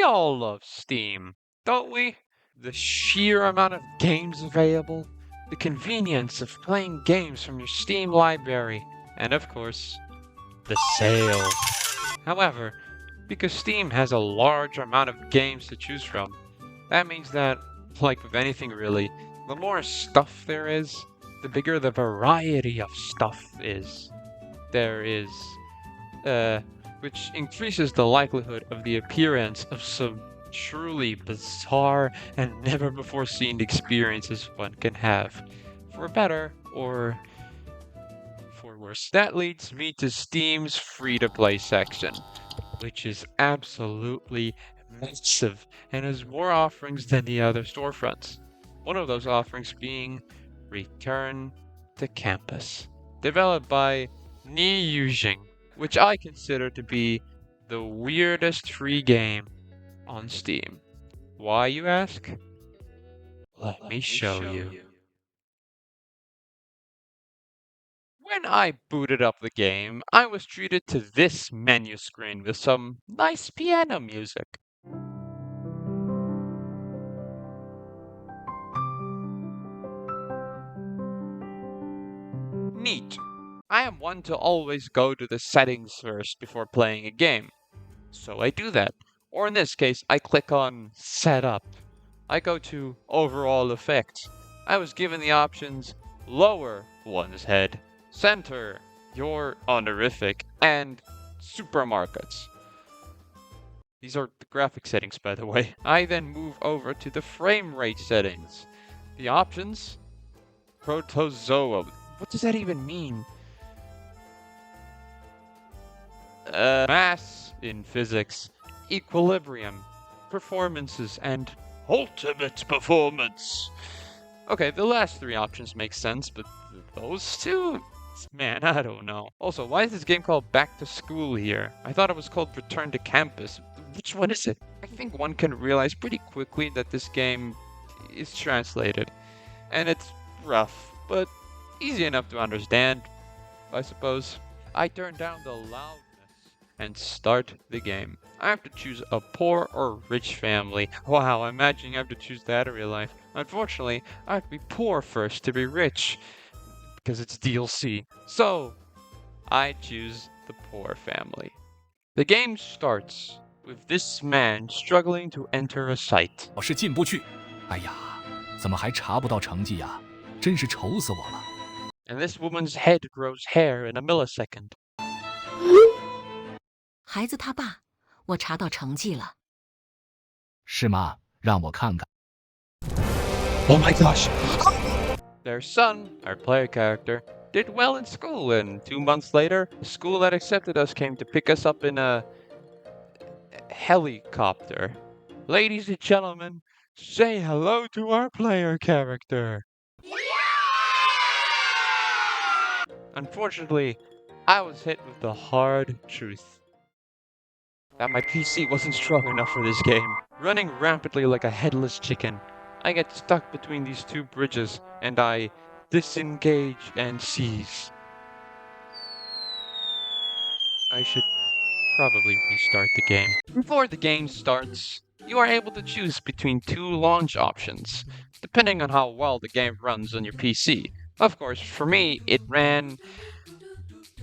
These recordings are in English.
We all love Steam, don't we? The sheer amount of games available, the convenience of playing games from your Steam library, and of course, the sales. However, because Steam has a large amount of games to choose from, that means that, like with anything really, the more stuff there is, the bigger the variety of stuff there is, which increases the likelihood of the appearance of some truly bizarre and never before seen experiences one can have, for better or for worse. That leads me to Steam's free-to-play section, which is absolutely massive and has more offerings than the other storefronts. One of those offerings being Return to Campus, developed by Niyujing, which I consider to be the weirdest free game on Steam. Why, you ask? Let me show you. When I booted up the game, I was treated to this menu screen with some nice piano music. Neat. I am one to always go to the settings first before playing a game. So I do that. Or in this case, I click on Setup. I go to Overall Effects. I was given the options Lower one's head, Center your honorific, and Supermarkets. These are the graphic settings, by the way. I then move over to the frame rate settings. The options? Protozoa. What does that even mean? Mass in physics, equilibrium, performances, and ultimate performance. Okay, the last three options make sense, but those two? Man, I don't know. Also, why is this game called Back to School here? I thought it was called Return to Campus. Which one is it? I think one can realize pretty quickly that this game is translated. And it's rough, but easy enough to understand, I suppose. I turn down the loudness and start the game. I have to choose a poor or rich family. Wow, imagine you have to choose that in real life. Unfortunately, I have to be poor first to be rich, because it's DLC. So, I choose the poor family. The game starts with this man struggling to enter a site. 老是进不去，哎呀，怎么还查不到成绩呀？真是愁死我了。 And this woman's head grows hair in a millisecond. 孩子他爸，我查到成绩了。是吗？让我看看。 Oh my gosh! Their son, our player character, did well in school, and 2 months later, the school that accepted us came to pick us up in a helicopter. Ladies and gentlemen, say hello to our player character. Unfortunately, I was hit with the hard truth that my PC wasn't strong enough for this game. Running rapidly like a headless chicken, I get stuck between these two bridges, and I disengage and seize. I should probably restart the game. Before the game starts, you are able to choose between 2 launch options, depending on how well the game runs on your PC. Of course, for me, it ran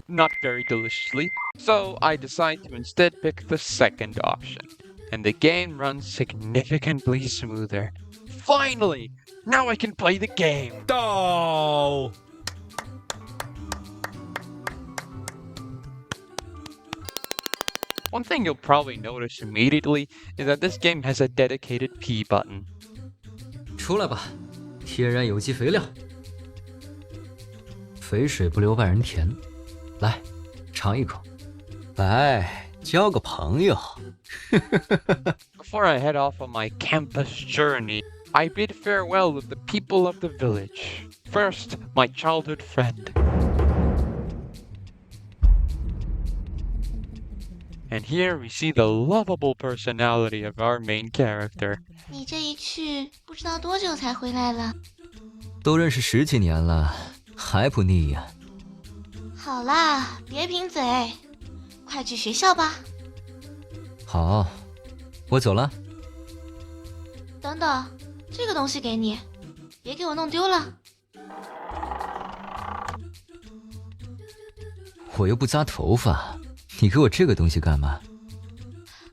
not very deliciously, so I decide to instead pick the second option, and the game runs significantly smoother. Finally! Now I can play the game!到。 One thing you'll probably notice immediately is that this game has a dedicated P button. 出来吧，天然有机肥料，肥水不流外人田。来，尝一口。来，交个朋友。Before I head off on my campus journey, I bid farewell to the people of the village. First, my childhood friend. And here we see the lovable personality of our main character. 你这一去，不知道多久才回来了。都认识10几年了，还不腻呀？好啦，别贫嘴，快去学校吧。好，我走了。等等，这个东西给你，别给我弄丢了。我又不扎头发，你给我这个东西干嘛？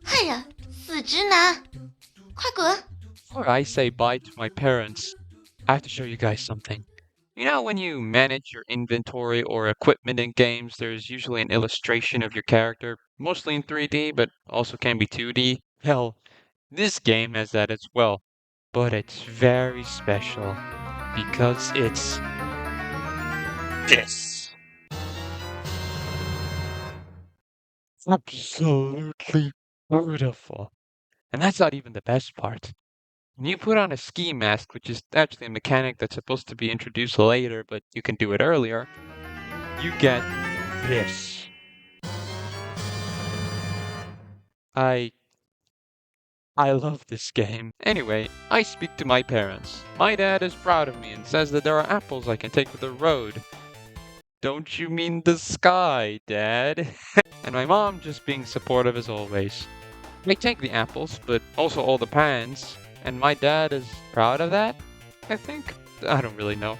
哎呀，死直男，快滚！ Before I say bye to my parents, I have to show you guys something. You know, when you manage your inventory or equipment in games, there's usually an illustration of your character, mostly in 3D, but also can be 2D. Hell, this game has that as well, but it's very special because it's this. Absolutely beautiful. And that's not even the best part. When you put on a ski mask, which is actually a mechanic that's supposed to be introduced later, but you can do it earlier, you get this. I love this game. Anyway, I speak to my parents. My dad is proud of me and says that there are apples I can take to the road. Don't you mean the sky, Dad? And my mom just being supportive as always. I take the apples, but also all the pans, and my dad is proud of that, I think? I don't really know.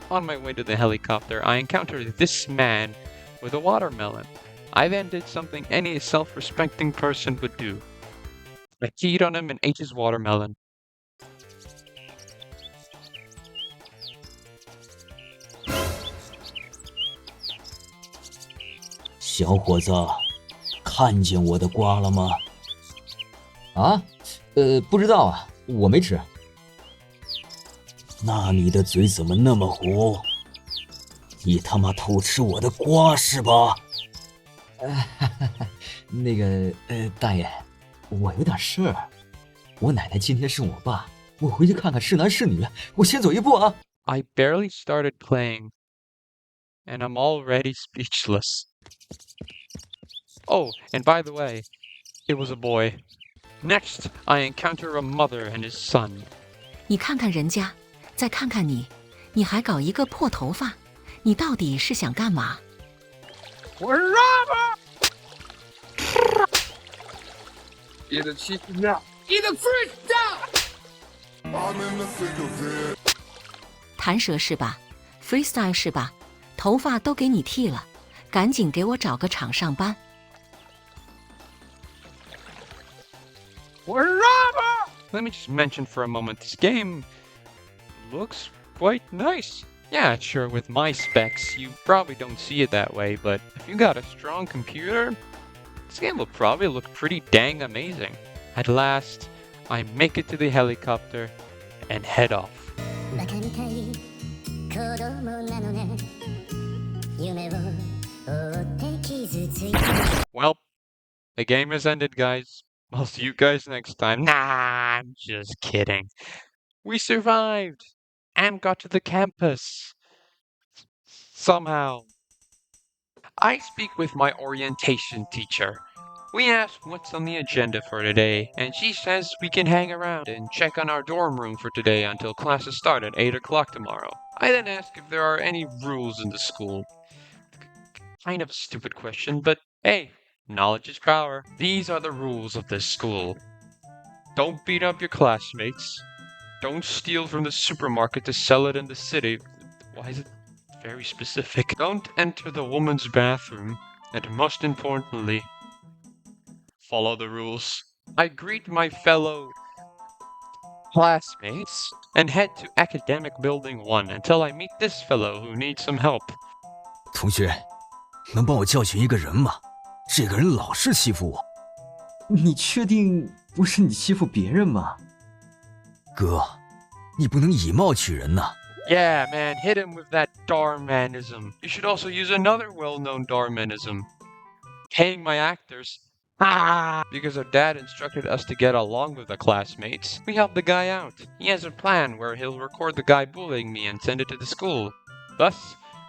On my way to the helicopter, I encountered this man with a watermelon. I then did something any self-respecting person would do. I peed on him and ate his watermelon. 小伙子，看见我的瓜了吗？啊？不知道啊，我没吃。那你的嘴怎么那么糊？你他妈偷吃我的瓜是吧？那个，大爷，我有点事儿。我奶奶今天生我爸，我回去看看是男是女。我先走一步啊。I barely started playing, and I'm already speechless. Oh, and by the way, it was a boy. Next, I encounter a mother and his son. 你看看人家，再看看你，你还搞一个破头发，你到底是想干嘛？ 弹舌是吧 ？freestyle 是吧？头发都给你剃了，赶紧给我找个厂上班。Let me just mention for a moment, this game looks quite nice. Yeah, sure, with my specs, you probably don't see it that way, but if you got a strong computer, this game will probably look pretty dang amazing. At last, I make it to the helicopter and head off. Well, the game has ended, guys. I'll see you guys next time. Nah, I'm just kidding. We survived and got to the campus. Somehow. I speak with my orientation teacher. We ask what's on the agenda for today, and she says we can hang around and check on our dorm room for today until classes start at 8 o'clock tomorrow. I then ask if there are any rules in the school. Kind of a stupid question, but hey, knowledge is power. These are the rules of this school. Don't beat up your classmates. Don't steal from the supermarket to sell it in the city. Why is it very specific? Don't enter the woman's bathroom. And most importantly, follow the rules. I greet my fellow classmates and head to Academic Building 1 until I meet this fellow who needs some help. 同学，能帮我叫醒一个人吗？这个人老是欺负我。你确定不是你欺负别人吗？哥，你不能以貌取人呐。Yeah, man, hit him with that Darmanism. You should also use another well-known Darmanism. Paying my actors. Because our dad instructed us to get along with the classmates, we help the guy out. He has a plan where he'll record the guy bullying me and send it to the school. Thus,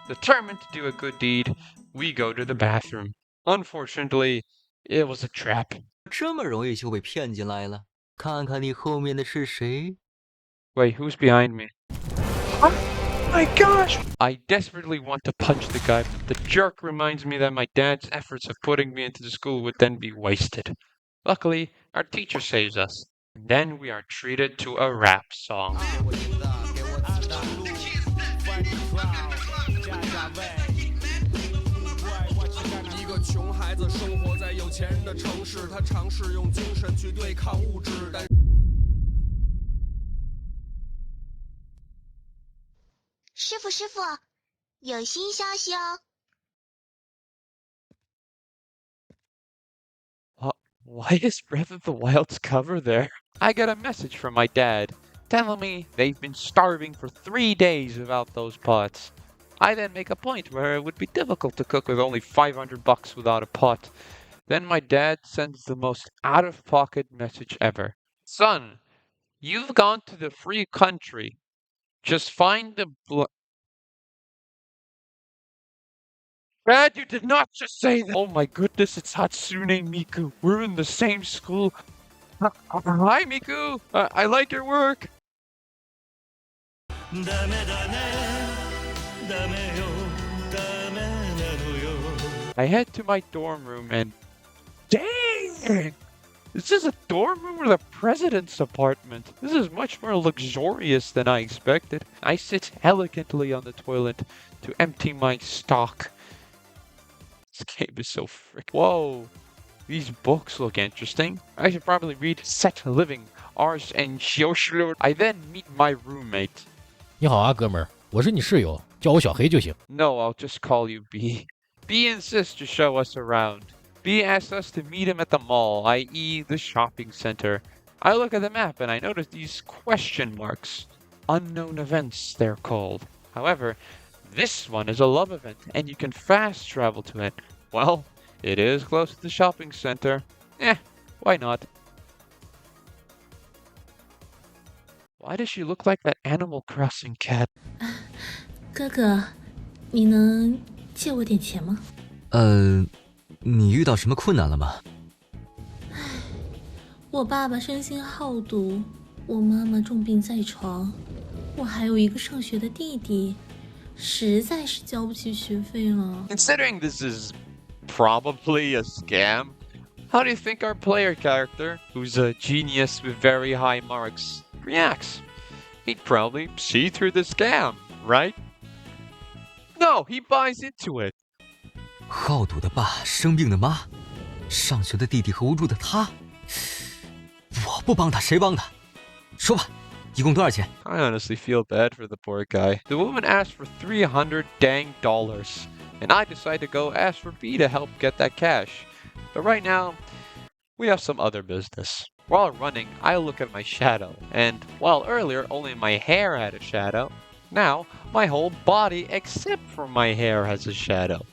determined to do a good deed, we go to the bathroom. Unfortunately, it was a trap. 这么容易就被骗进来了？看看你后面的是谁？ Wait, who's behind me? my gosh! I desperately want to punch the guy, but the jerk reminds me that my dad's efforts of putting me into the school would then be wasted. Luckily, our teacher saves us. And then we are treated to a rap song. 一个穷孩子生活在有钱人的城市，他尝试用精神去对抗物质，但。师傅，师傅，有新消息哦！ Why is Breath of the Wild's cover there? I got a message from my dad telling me they've been starving for 3 days without those pots. I then make a point where it would be difficult to cook with only $500 without a pot. Then my dad sends the most out-of-pocket message ever. Son, you've gone to the free country. Just find the Dad, you did not just say that! Oh my goodness, it's Hatsune Miku. We're in the same school. Hi, Miku! I like your work! I head to my dorm room and... Dang! This is a dorm room or the president's apartment. This is much more luxurious than I expected. I sit elegantly on the toilet to empty my stock. This game is so frick. Whoa! These books look interesting. I should probably read Set Living, Ars and Shioshiro. I then meet my roommate. 你好啊，哥们儿，我是你室友，叫我小黑就行。No, I'll just call you B. B insists to show us around. B asks us to meet him at the mall, i.e. the shopping center. I look at the map and I notice these question marks. Unknown events, they're called. However, this one is a love event, and you can fast travel to it. Well, it is close to the shopping center. Why not? Why does she look like that Animal Crossing cat? 哥哥，你能借我点钱吗？你遇到什么困难了吗？我爸爸生性好赌，我妈妈重病在床，我还有一个上学的弟弟，实在是交不起学费了。 Considering this is probably a scam, how do you think our player character, who's a genius with very high marks, reacts? He'd probably see through the scam, right? No, he buys into it. 好赌的爸，生病的妈，上学的弟弟和无助的他，我不帮他谁帮他？说吧，一共多少钱？ I honestly feel bad for the poor guy. The woman asked for $300 dang dollars, and I decide to go ask for B to help get that cash. But right now, we have some other business. While running, I look at my shadow, and while earlier only my hair had a shadow, now my whole body except for my hair has a shadow.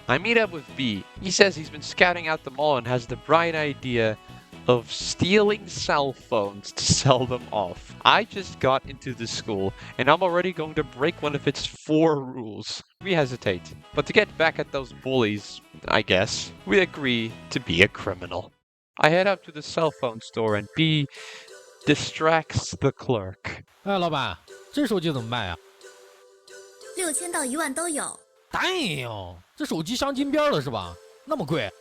I meet up with B. He says he's been scouting out the mall and has the bright idea of stealing cell phones to sell them off. I just got into the school, and I'm already going to break one of its 4 rules. We hesitate, but to get back at those bullies, I guess, we agree to be a criminal. I head up to the cell phone store and B distracts the clerk. 哎，老板，这手机怎么卖啊？6000到1万都有。哎呦，这手机镶金边了是吧？那么贵？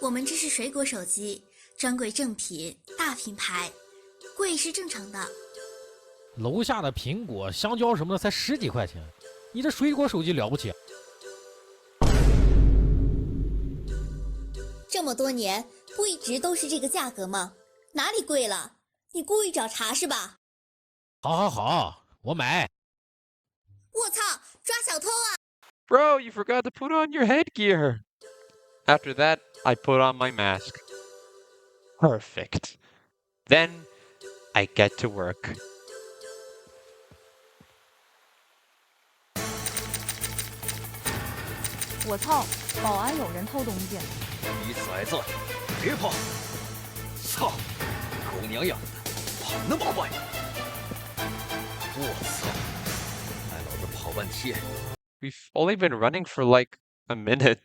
我们这是水果手机，专柜正品，大品牌，贵是正常的。楼下的苹果、香蕉什么的才10几块钱，你这水果手机了不起？这么多年不一直都是这个价格吗？哪里贵了？你故意找茬是吧？好，我买。我操，抓小偷啊！ Bro, you forgot to put on your headgear. After that, I put on my mask. Perfect. Then, I get to work. 我操！保安有人偷东西！你崽子，别跑！操，狗娘养的，跑那么快！我操，害老子跑半天。 We've only been running for like a minute.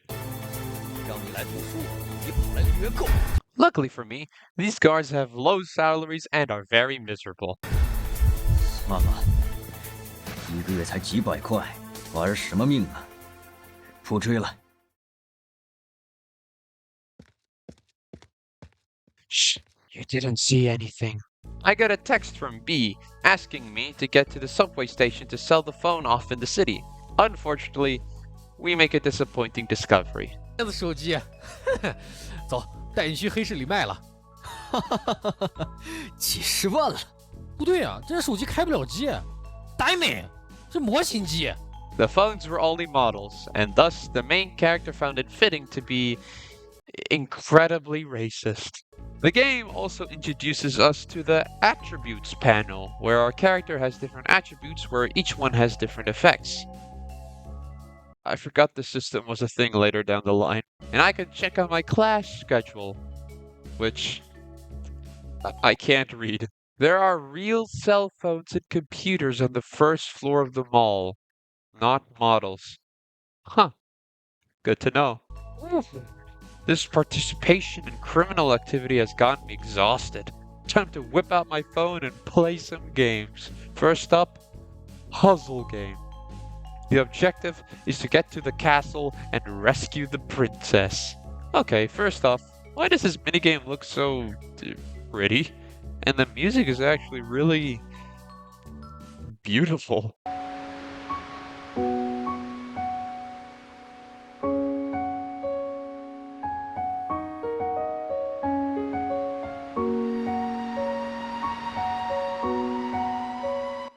Luckily for me, these guards have low salaries and are very miserable. 妈妈，一个月才几百块，玩什么命啊？不追了。 Shh, you didn't see anything. I got a text from B asking me to get to the subway station to sell the phone off in the city. Unfortunately, we make a disappointing discovery. 这子手机，走，带你去黑市里卖了。几十万了。不对啊，这手机开不了机，呆美，这模型机。The phones were only models, and thus the main character found it fitting to be incredibly racist. The game also introduces us to the attributes panel, where our character has different attributes where each one has different effects. I forgot the system was a thing later down the line, and I could check out my class schedule, which I can't read. There are real cell phones and computers on the first floor of the mall, not models. Huh. Good to know. This participation in criminal activity has gotten me exhausted. Time to whip out my phone and play some games. First up, puzzle game. The objective is to get to the castle and rescue the princess. Okay, first off, why does this minigame look so pretty? And the music is actually really beautiful.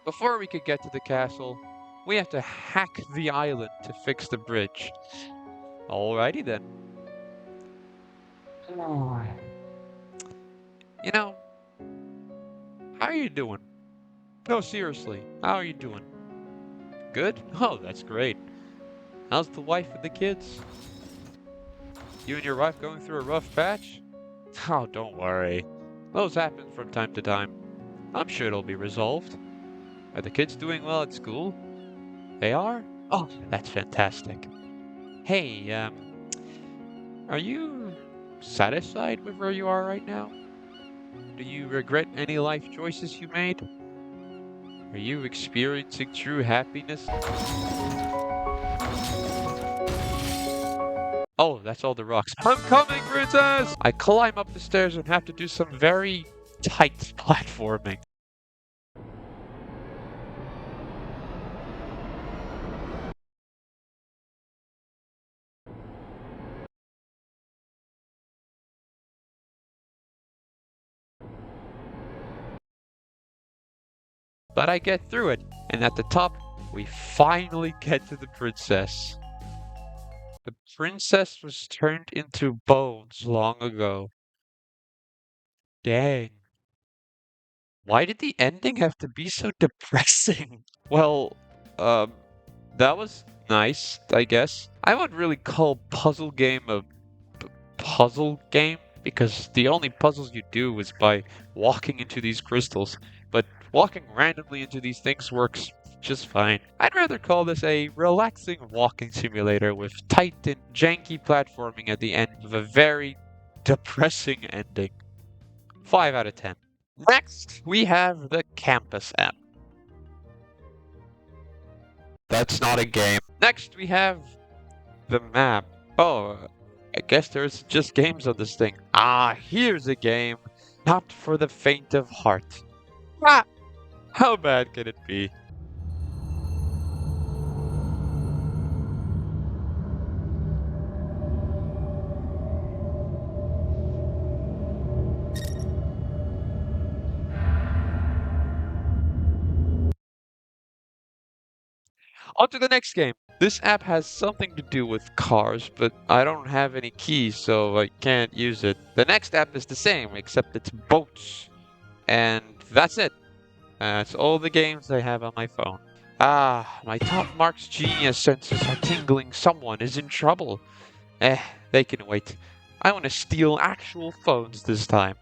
Before we could get to the castle, we have to hack the island to fix the bridge. Alrighty then. You know, how are you doing? No, seriously, how are you doing? Good? Oh, that's great. How's the wife and the kids? You and your wife going through a rough patch? Oh, don't worry. Those happen from time to time. I'm sure it'll be resolved. Are the kids doing well at school? They are? Oh, that's fantastic. Hey, are you satisfied with where you are right now? Do you regret any life choices you made? Are you experiencing true happiness? Oh, that's all the rocks. I'm coming, princess! I climb up the stairs and have to do some very tight platforming. But I get through it, and at the top, we finally get to the princess. The princess was turned into bones long ago. Dang. Why did the ending have to be so depressing? Well, that was nice, I guess. I wouldn't really call puzzle game a puzzle game, because the only puzzles you do is by walking into these crystals. But walking randomly into these things works just fine. I'd rather call this a relaxing walking simulator with tight and janky platforming at the end of a very depressing ending. 5 out of 10. Next, we have the Campus app. That's not a game. Next, we have the map. Oh, I guess there's just games on this thing. Ah, here's a game. Not for the faint of heart. Ah, how bad can it be? On to the next game. This app has something to do with cars, but I don't have any keys, so I can't use it. The next app is the same, except it's boats. And that's it. That's all the games I have on my phone. Ah, my top marks genius senses are tingling. Someone is in trouble. They can wait. I want to steal actual phones this time.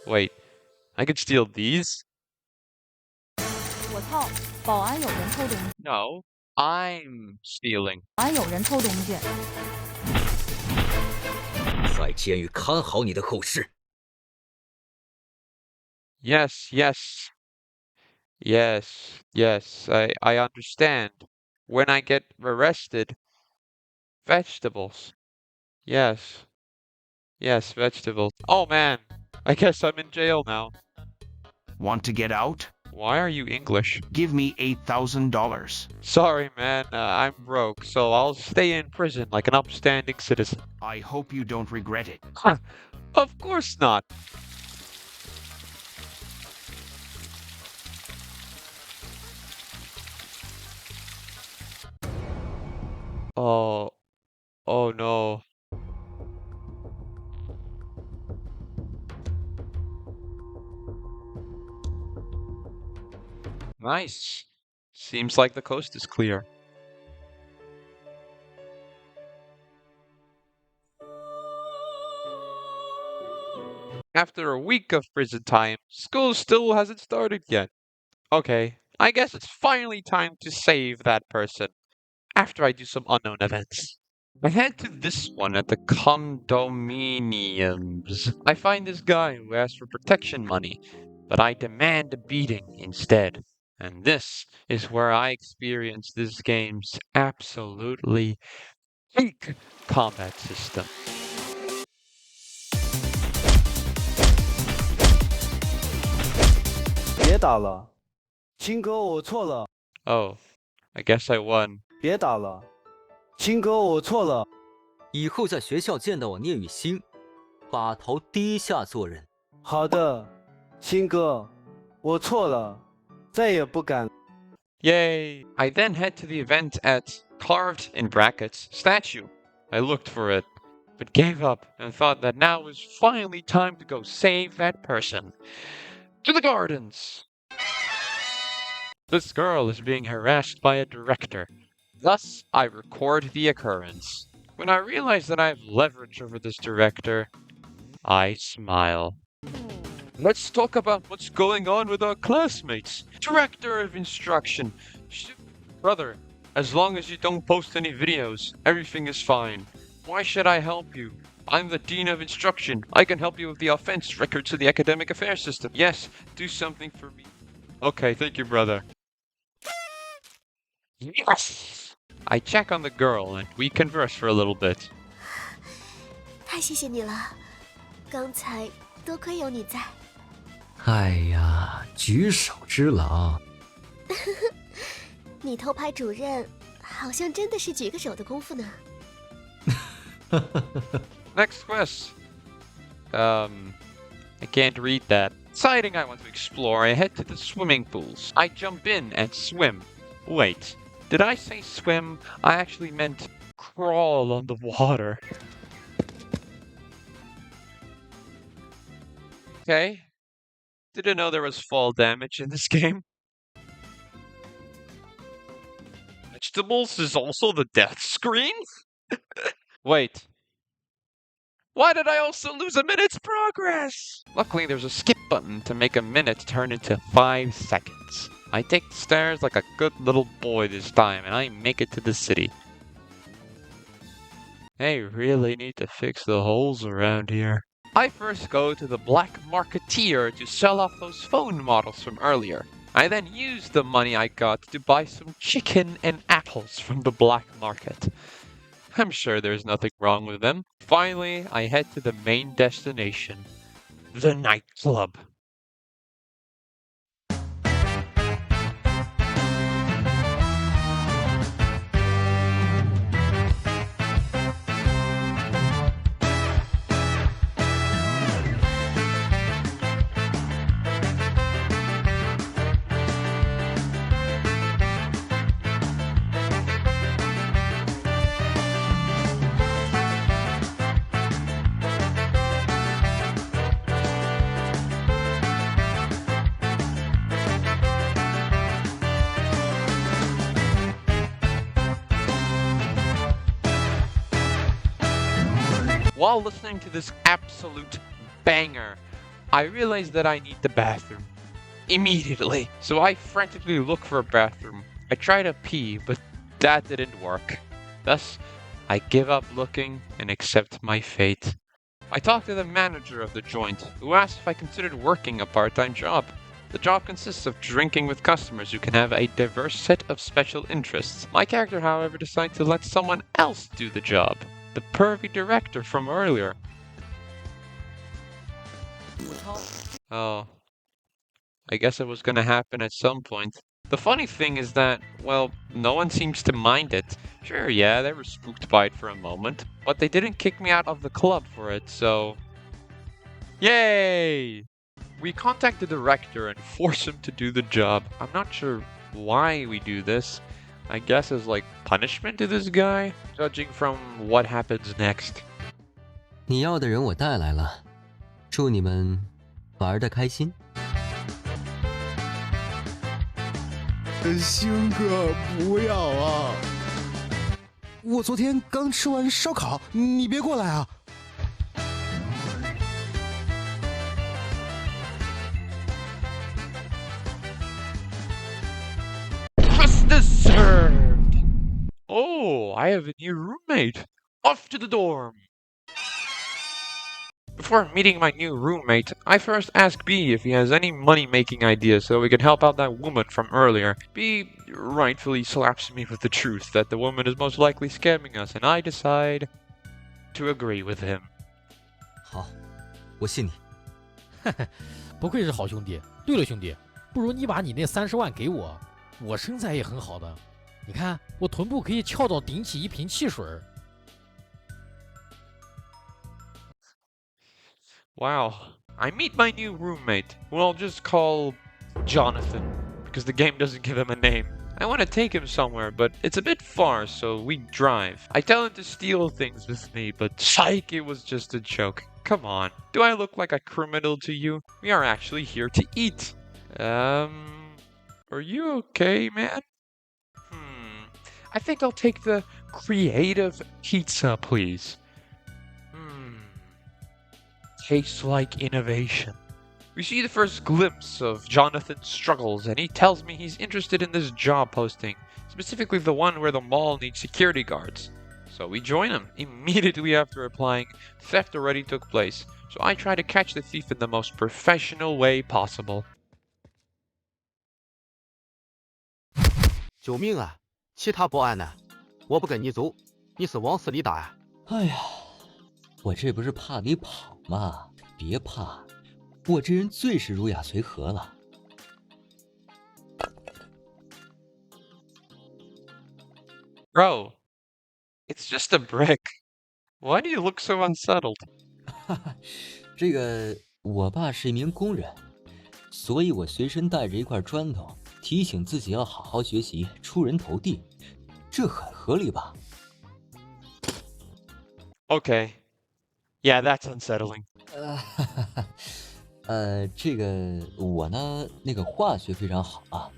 Wait, I could steal these? 我套，保安有人偷东西。 No, I'm stealing. 保安有人偷东西。在监狱看好你的后事。 Yes, yes. Yes, yes, I understand. When I get arrested, vegetables. Yes, yes, vegetables. Oh man, I guess I'm in jail now. Want to get out? Why are you English? Give me $8,000. Sorry, man, I'm broke, so I'll stay in prison like an upstanding citizen. I hope you don't regret it. Of course not. Oh, oh no. Nice. Seems like the coast is clear. After a week of prison time, school still hasn't started yet. Okay, I guess it's finally time to save that person. After I do some unknown events. I head to this one at the condominiums. I find this guy who asks for protection money, but I demand a beating instead. And this is where I experience this game's absolutely peak combat system. Oh, I guess I won. 以后在学校见到我聂雨欣，把头低下做人。好的，新哥，我错了，再也不敢。 Yay! I then head to the event at carved in brackets statue. I looked for it, but gave up and thought that now was finally time to go save that person. To the gardens! This girl is being harassed by a director. Thus, I record the occurrence. When I realize that I have leverage over this director, I smile. Let's talk about what's going on with our classmates. Director of instruction. Brother, as long as you don't post any videos, everything is fine. Why should I help you? I'm the Dean of Instruction. I can help you with the offense records of the academic affairs system. Yes, do something for me. Okay, thank you, brother. Yes! I check on the girl and we converse for a little bit. 太谢谢你了，刚才多亏有你在。哎呀，举手之劳。你偷拍主任，好像真的是举个手的功夫呢。Next quest. I can't read that. Deciding I want to explore, I head to the swimming pools. I jump in and swim. Wait, did I say swim? I actually meant crawl on the water. Okay. Didn't know there was fall damage in this game. Vegetables is also the death screen? Wait. Why did I also lose a minute's progress? Luckily, there's a skip button to make a minute turn into 5 seconds. I take the stairs like a good little boy this time, and I make it to the city. They really need to fix the holes around here. I first go to the black marketeer to sell off those phone models from earlier. I then use the money I got to buy some chicken and apples from the black market. I'm sure there's nothing wrong with them. Finally, I head to the main destination, the nightclub. While listening to this absolute banger, I realized that I need the bathroom. immediately. So I frantically look for a bathroom. I try to pee, but that didn't work. Thus, I give up looking and accept my fate. I talked to the manager of the joint, who asked if I considered working a part-time job. The job consists of drinking with customers who can have a diverse set of special interests. My character, however, decides to let someone else do the job. The pervy director from earlier. Oh. I guess it was gonna happen at some point. The funny thing is that, well, no one seems to mind it. Sure, yeah, they were spooked by it for a moment, but they didn't kick me out of the club for it, so... Yay! We contact the director and force him to do the job. I'm not sure why we do this. I guess as like punishment to this guy, judging from what happens next. 你要的人我带来了，祝你们玩得开心。星哥，不要啊！我昨天刚吃完烧烤，你别过来啊Deserved! Oh, I have a new roommate. Off to the dorm. Before meeting my new roommate, I first ask B if he has any money-making ideas so we can help out that woman from earlier. B rightfully slaps me with the truth that the woman is most likely scamming us, and I decide to agree with him. 好，我信你。不愧是好兄弟。对了，兄弟，不如你把你那30万给我，我身材也很好的，你看我臀部可以翘到顶起一瓶汽水。Wow. I meet my new roommate, who I'll just call Jonathan, because the game doesn't give him a name. I want to take him somewhere, but it's a bit far, so we drive. I tell him to steal things with me, but psych, it was just a joke. Come on. Do I look like a criminal to you? We are actually here to eat. Are you okay, man? I think I'll take the creative pizza, please. Tastes like innovation. We see the first glimpse of Jonathan's struggles, and he tells me he's interested in this job posting, specifically the one where the mall needs security guards. So we join him. Immediately after applying, theft already took place, so I try to catch the thief in the most professional way possible. 救命啊！其他保安呢？我不跟你走，你是往死里打呀！哎呀，我这不是怕你跑吗？别怕，我这人最是儒雅随和了。Bro, it's just a brick. Why do you look so unsettled? 这个，我爸是一名工人，所以我随身带着一块砖头，提醒自己要好好学习，出人头地，这很合理吧？ Okay. Yeah, that's unsettling. 这个我呢，那个化学非常好啊，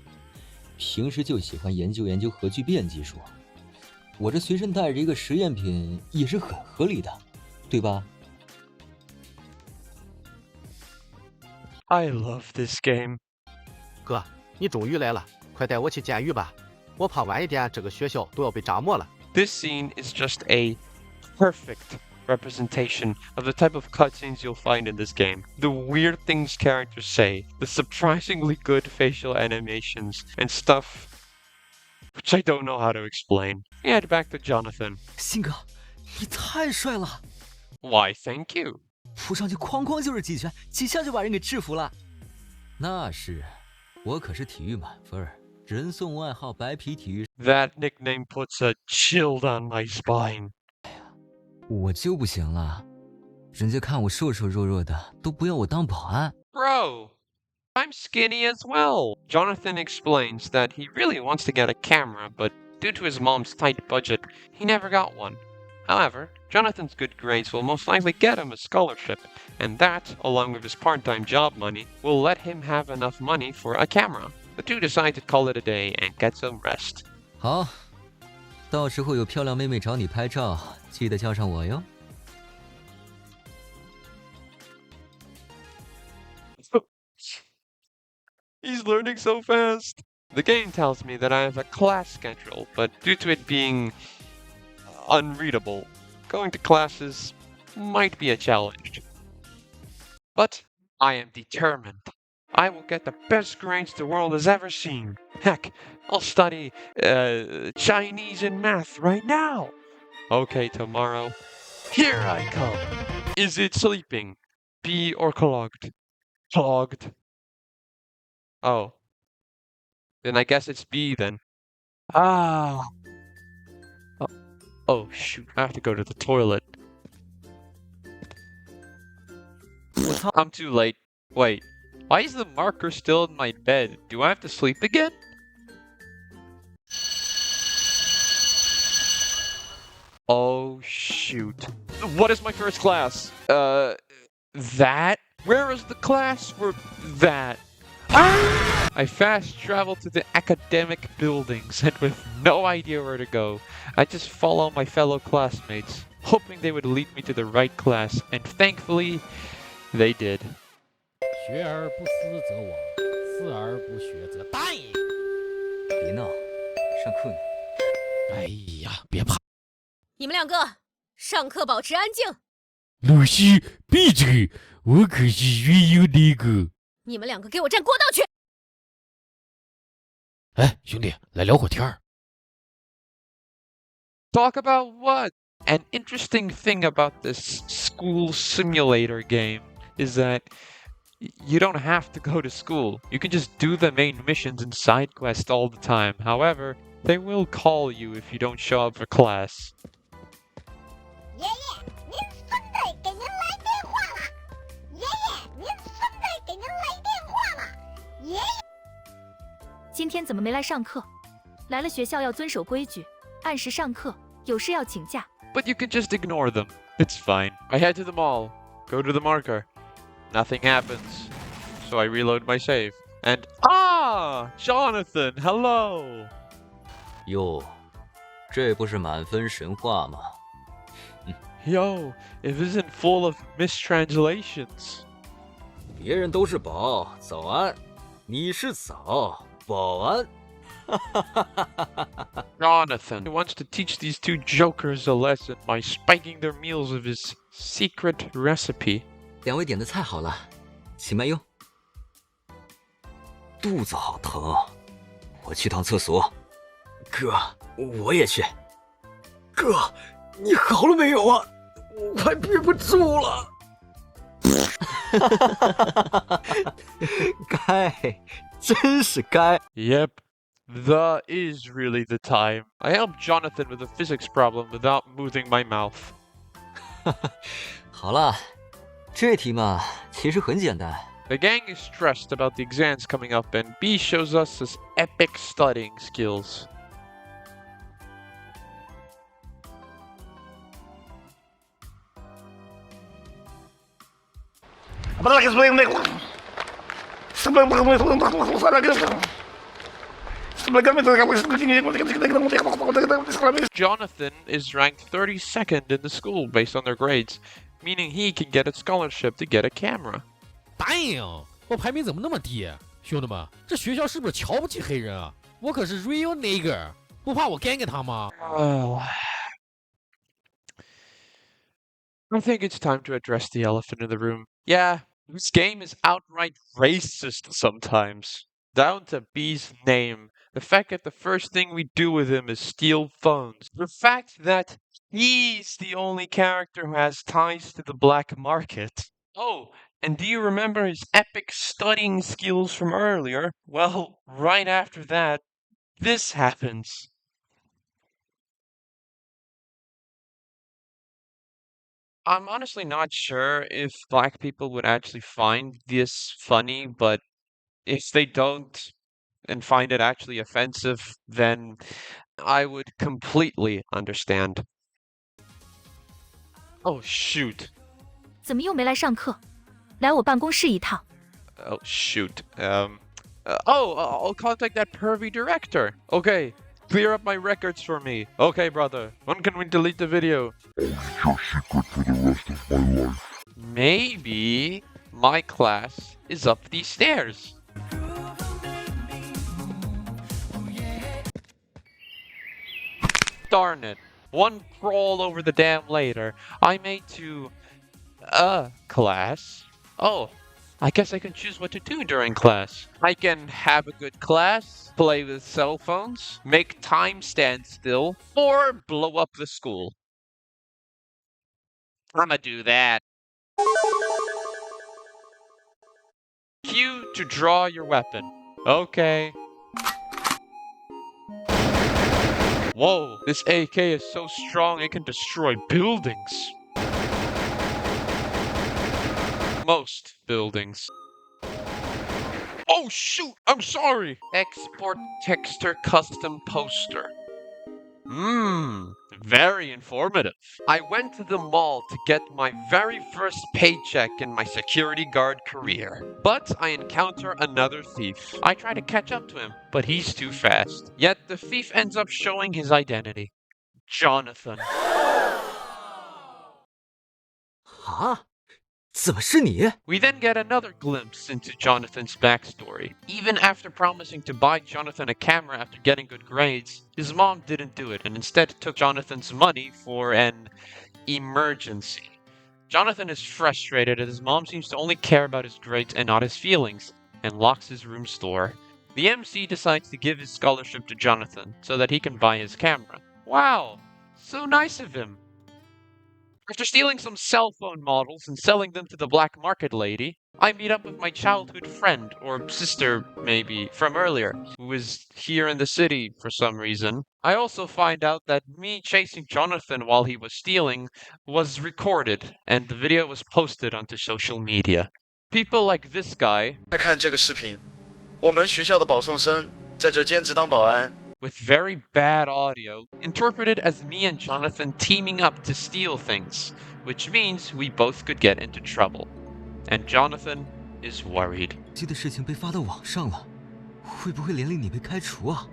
平时就喜欢研究研究核聚变技术。我这随身带着一个实验品也是很合理的，对吧？ I love this game. 哥，你终于来了，快带我去监狱吧，我怕晚一点这个学校都要被炸没了。This scene is just a perfect representation of the type of cutscenes you'll find in this game. The weird things characters say, the surprisingly good facial animations, and stuff which I don't know how to explain. We head back to Jonathan. 信哥，你太帅了！ Why, thank you. 扑上去哐哐就是几拳，几下就把人给制服了。那是，我可是体育满分，人送外号白皮体育。That nickname puts a chill down my spine. 我就不行了，人家看我瘦瘦弱弱的，都不要我当保安。Bro, I'm skinny as well. Jonathan explains that he really wants to get a camera, but due to his mom's tight budget, he never got one. However, Jonathan's good grades will most likely get him a scholarship, and that, along with his part-time job money, will let him have enough money for a camera. The two decide to call it a day and get some rest. 好，到时候有漂亮妹妹找你拍照，记得叫上我哟。He's learning so fast. The game tells me that I have a class schedule, but due to it being unreadable, going to classes might be a challenge. But I am determined. I will get the best grades the world has ever seen. Heck, I'll study Chinese and math right now. Okay, tomorrow. Here I come. Is it sleeping? B or clogged? Clogged. Oh. Then I guess it's B then. Ah. Oh shoot, I have to go to the toilet. I'm too late. Wait, why is the marker still in my bed? Do I have to sleep again? Oh shoot. What is my first class? That? Where is the class for that? Ah! I fast travel to the academic buildings and with no idea where to go, I just follow my fellow classmates, hoping they would lead me to the right class, and thankfully, they did. 学而不思则罔，思而不学则殆。别闹，上课呢。哎呀，别怕。你们两个，上课保持安静。老师，闭嘴！我可是约优那个。你们两个给我站过道去！哎，兄弟，来聊会天儿。Talk about what? An interesting thing about this school simulator game is that you don't have to go to school. You can just do the main missions and side quests all the time. However, they will call you if you don't show up for class. 爷爷，您孙子给您来电话了。爷爷，您孙子给您来电话了。爷爷，今天怎么没来上课？来了学校要遵守规矩，按时上课，有事要请假。But you can just ignore them. It's fine. I head to the mall, go to the marker. Nothing happens. So I reload my save. And Jonathan, hello! 哟，这不是满分神话吗？ Yo, it isn't full of mistranslations. 别人都是宝，早安，你是早，保安。Jonathan wants to teach these two jokers a lesson by spiking their meals with his secret recipe. 两位点的菜好了，请慢用。肚子好疼，我去趟厕所。哥，我也去。哥，你好了没有啊？我快憋不住了。该，真是该。Yep, the is really the time. I helped Jonathan with a physics problem without moving my mouth. 好了，这题嘛，其实很简单。 The gang is stressed about the exams coming up, and B shows us his epic studying skills. Jonathan is ranked 32nd in the school based on their grades, meaning he can get a scholarship to get a camera. Damn！ 我排名怎么那么低？兄弟们，这学校是不是瞧不起黑人啊？我可是 real nigger， 不怕我干给他吗？ I think it's time to address the elephant in the room. Yeah, this game is outright racist sometimes. Down to B's name. The fact that the first thing we do with him is steal phones. The fact that he's the only character who has ties to the black market. Oh, and do you remember his epic studying skills from earlier? Well, right after that, this happens. I'm honestly not sure if black people would actually find this funny, but if they don't and find it actually offensive, then I would completely understand. Oh, shoot. 怎么又没来上课？来我办公室一趟。 Oh, shoot. I'll contact that pervy director. Okay, clear up my records for me. Okay, brother. When can we delete the video? Your secret for the rest of my life. Maybe my class is up these stairs. darn it. One crawl over the dam later, I made to, class. Oh, I guess I can choose what to do during class. I can have a good class, play with cell phones, make time stand still, or blow up the school. I'ma do that. Q to draw your weapon. Okay. Whoa, this AK is so strong it can destroy buildings. Most buildings. Oh shoot, I'm sorry! Export texture custom poster. Very informative. I went to the mall to get my very first paycheck in my security guard career. But I encounter another thief. I try to catch up to him, but he's too fast. Yet the thief ends up showing his identity. Jonathan. 啊？怎么是你？ We then get another glimpse into Jonathan's backstory. Even after promising to buy Jonathan a camera after getting good grades, his mom didn't do it and instead took Jonathan's money for an emergency. Jonathan is frustrated as his mom seems to only care about his grades and not his feelings, and locks his room's door. The MC decides to give his scholarship to Jonathan so that he can buy his camera. Wow, so nice of him. After stealing some cell phone models and selling them to the black market lady, I meet up with my childhood friend, or sister maybe, from earlier, who is here in the city for some reason. I also find out that me chasing Jonathan while he was stealing was recorded, and the video was posted onto social media. People like this guy, 来看这个视频，我们学校的保送生在这兼职当保安。 with very bad audio, interpreted as me and Jonathan teaming up to steal things, which means we both could get into trouble. And Jonathan is worried. 这的事情被发到网上了，会不会连累你被开除啊？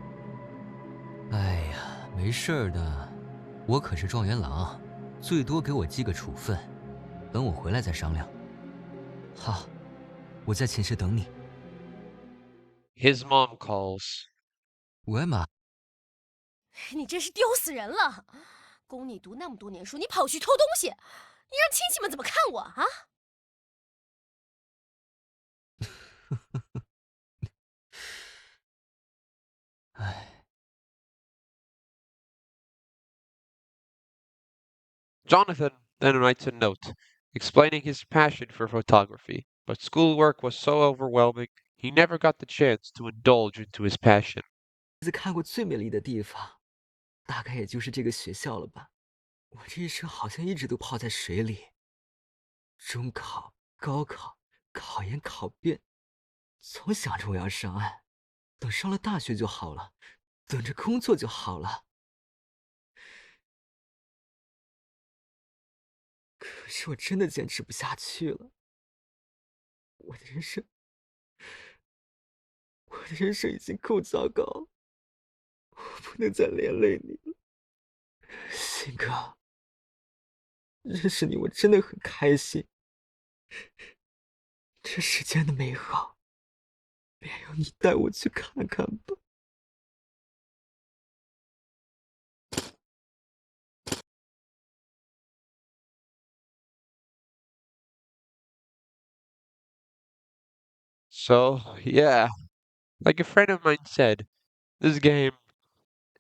哎呀，没事儿的，我可是状元郎，最多给我记个处分，等我回来再商量。好，我在寝室等你。His mom calls. 喂，妈。 你真是丢死人了！供你读那么多年书，你跑去偷东西，你让亲戚们怎么看我啊？唉。Jonathan then writes a note, explaining his passion for photography, but schoolwork was so overwhelming, he never got the chance to indulge into his passion. 看过最美丽的地方。 大概也就是这个学校了吧。我这一生好像一直都泡在水里。中考、高考、考研、考编，总想着我要上岸，等上了大学就好了，等着工作就好了。可是我真的坚持不下去了。我的人生已经够糟糕了。 我不能再连累你了，鑫哥。认识你，我真的很开心。这世间的美好，便由你带我去看看吧。So, yeah, like a friend of mine said, this game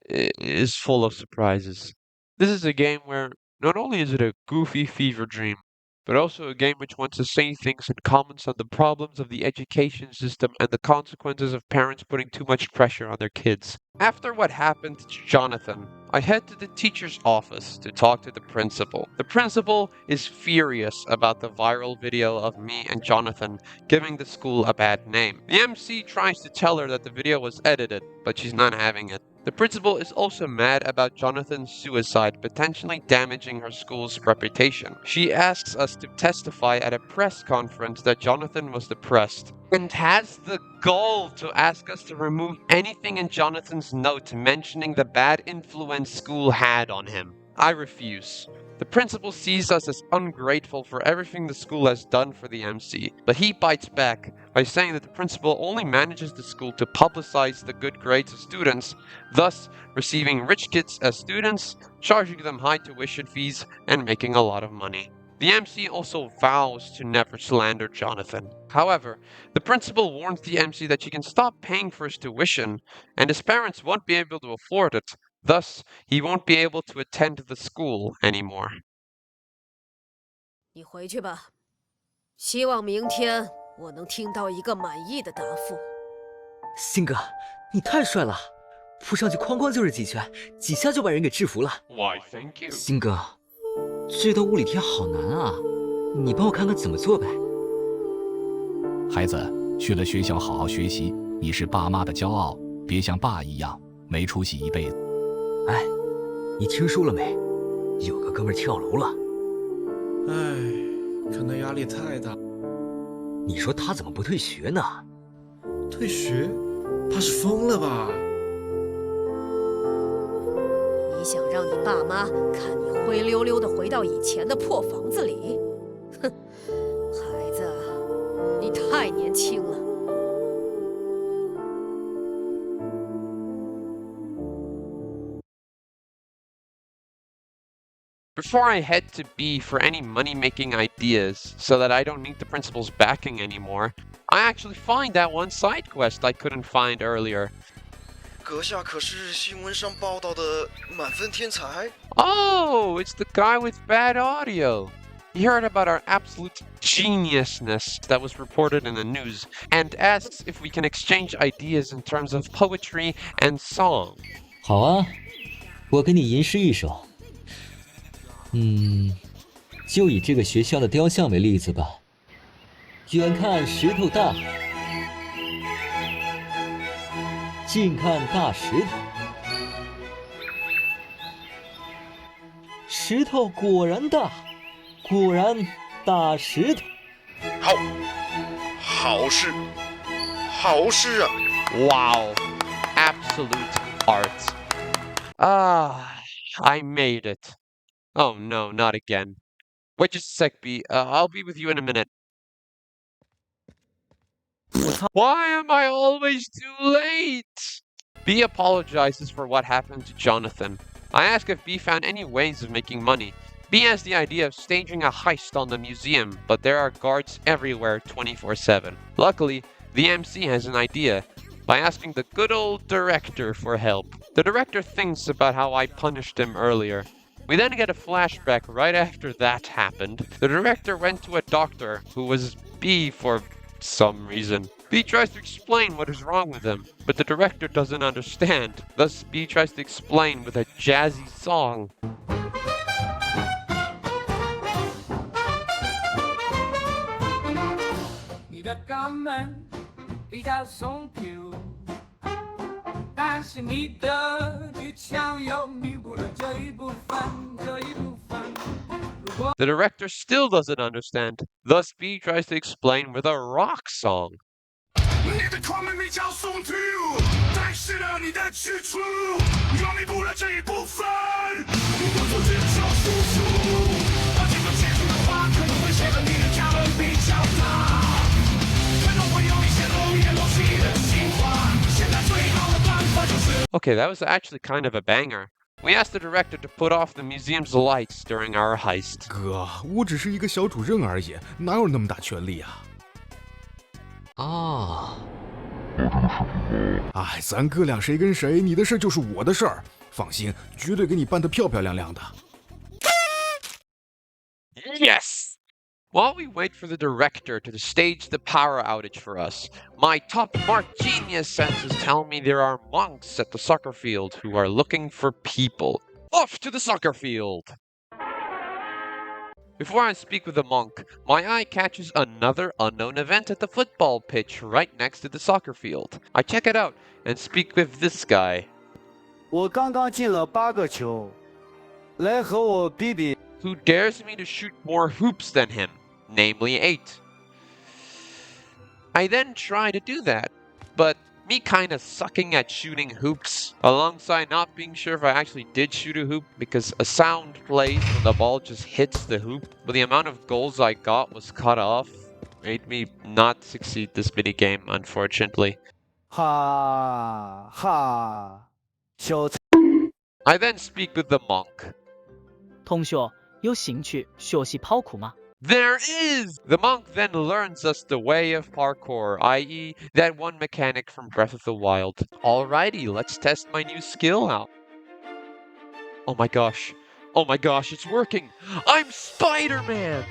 is full of surprises. This is a game where not only is it a goofy fever dream, but also a game which wants to say things and comments on the problems of the education system and the consequences of parents putting too much pressure on their kids. After what happened to Jonathan, I head to the teacher's office to talk to the principal. The principal is furious about the viral video of me and Jonathan giving the school a bad name. The MC tries to tell her that the video was edited, but she's not having it. The principal is also mad about Jonathan's suicide potentially damaging her school's reputation. She asks us to testify at a press conference that Jonathan was depressed, and has the gall to ask us to remove anything in Jonathan's note mentioning the bad influence school had on him. I refuse. The principal sees us as ungrateful for everything the school has done for the MC, but he bites back by by saying that the principal only manages the school to publicize the good grades of students, thus receiving rich kids as students, charging them high tuition fees, and making a lot of money. The MC also vows to never slander Jonathan. However, the principal warns the MC that she can stop paying for his tuition, and his parents won't be able to afford it, thus he won't be able to attend the school anymore. 你回去吧，希望明天我能听到一个满意的答复。星哥，你太帅了，扑上去哐哐就是几拳，几下就把人给制服了。Why, thank you. 星哥，这道物理题好难啊，你帮我看看怎么做呗。孩子，去了学校好好学习，你是爸妈的骄傲，别像爸一样没出息一辈子。哎，你听说了没？有个哥们儿跳楼了。唉，看他压力太大。你说他怎么不退学呢？退学？怕是疯了吧？你想让你爸妈看你灰溜溜的回到以前的破房子里？哼，孩子，你太年轻了。Before I head to B for any money-making ideas, so that I don't need the principal's backing anymore, I actually find that one side quest I couldn't find earlier. 阁下可是新闻上报道的满分天才？ Oh, it's the guy with bad audio. He heard about our absolute geniusness that was reported in the news, and asks if we can exchange ideas in terms of poetry and song. 好啊，我给你吟诗一首。就以这个学校的雕像为例子吧。远看石头大，近看大石头，石头果然大，果然大石头。好，好事，好事啊 Wow, absolute art. I made it. Oh no, not again. Wait just a sec, B. I'll be with you in a minute. Why am I always too late? B apologizes for what happened to Jonathan. I ask if B found any ways of making money. B has the idea of staging a heist on the museum, but there are guards everywhere 24/7. Luckily, the MC has an idea by asking the good old director for help. The director thinks about how I punished him earlier. We then get a flashback right after that happened. The director went to a doctor who was B for some reason. B tries to explain what is wrong with him, but the director doesn't understand. Thus, B tries to explain with a jazzy song. The director still doesn't understand. Thus, B tries to explain with a rock song. Okay, that was actually kind of a banger. We asked the director to put off the museum's lights during our heist. 哥，我只是一个小主任而已，哪有那么大权力啊？哎，咱哥俩谁跟谁，你的事就是我的事儿，放心，绝对给你办得漂漂亮亮的。Yes! While we wait for the director to stage the power outage for us, my top mark genius senses tell me there are monks at the soccer field who are looking for people. Off to the soccer field! Before I speak with the monk, my eye catches another unknown event at the football pitch right next to the soccer field. I check it out and speak with this guy. 我刚刚进了8个球，来和我比比。 Who dares me to shoot more hoops than him, namely 8. I then try to do that, but me kinda sucking at shooting hoops, alongside not being sure if I actually did shoot a hoop because a sound plays when the ball just hits the hoop, but the amount of goals I got was cut off. made me not succeed this minigame, unfortunately. 哈哈，小 I then speak with the monk. 同学，有兴趣学习跑酷吗？ There is! The monk then learns us the way of parkour, i.e., that one mechanic from Breath of the Wild. Alrighty, let's test my new skill out. Oh my gosh. Oh my gosh, it's working! I'm Spider-Man!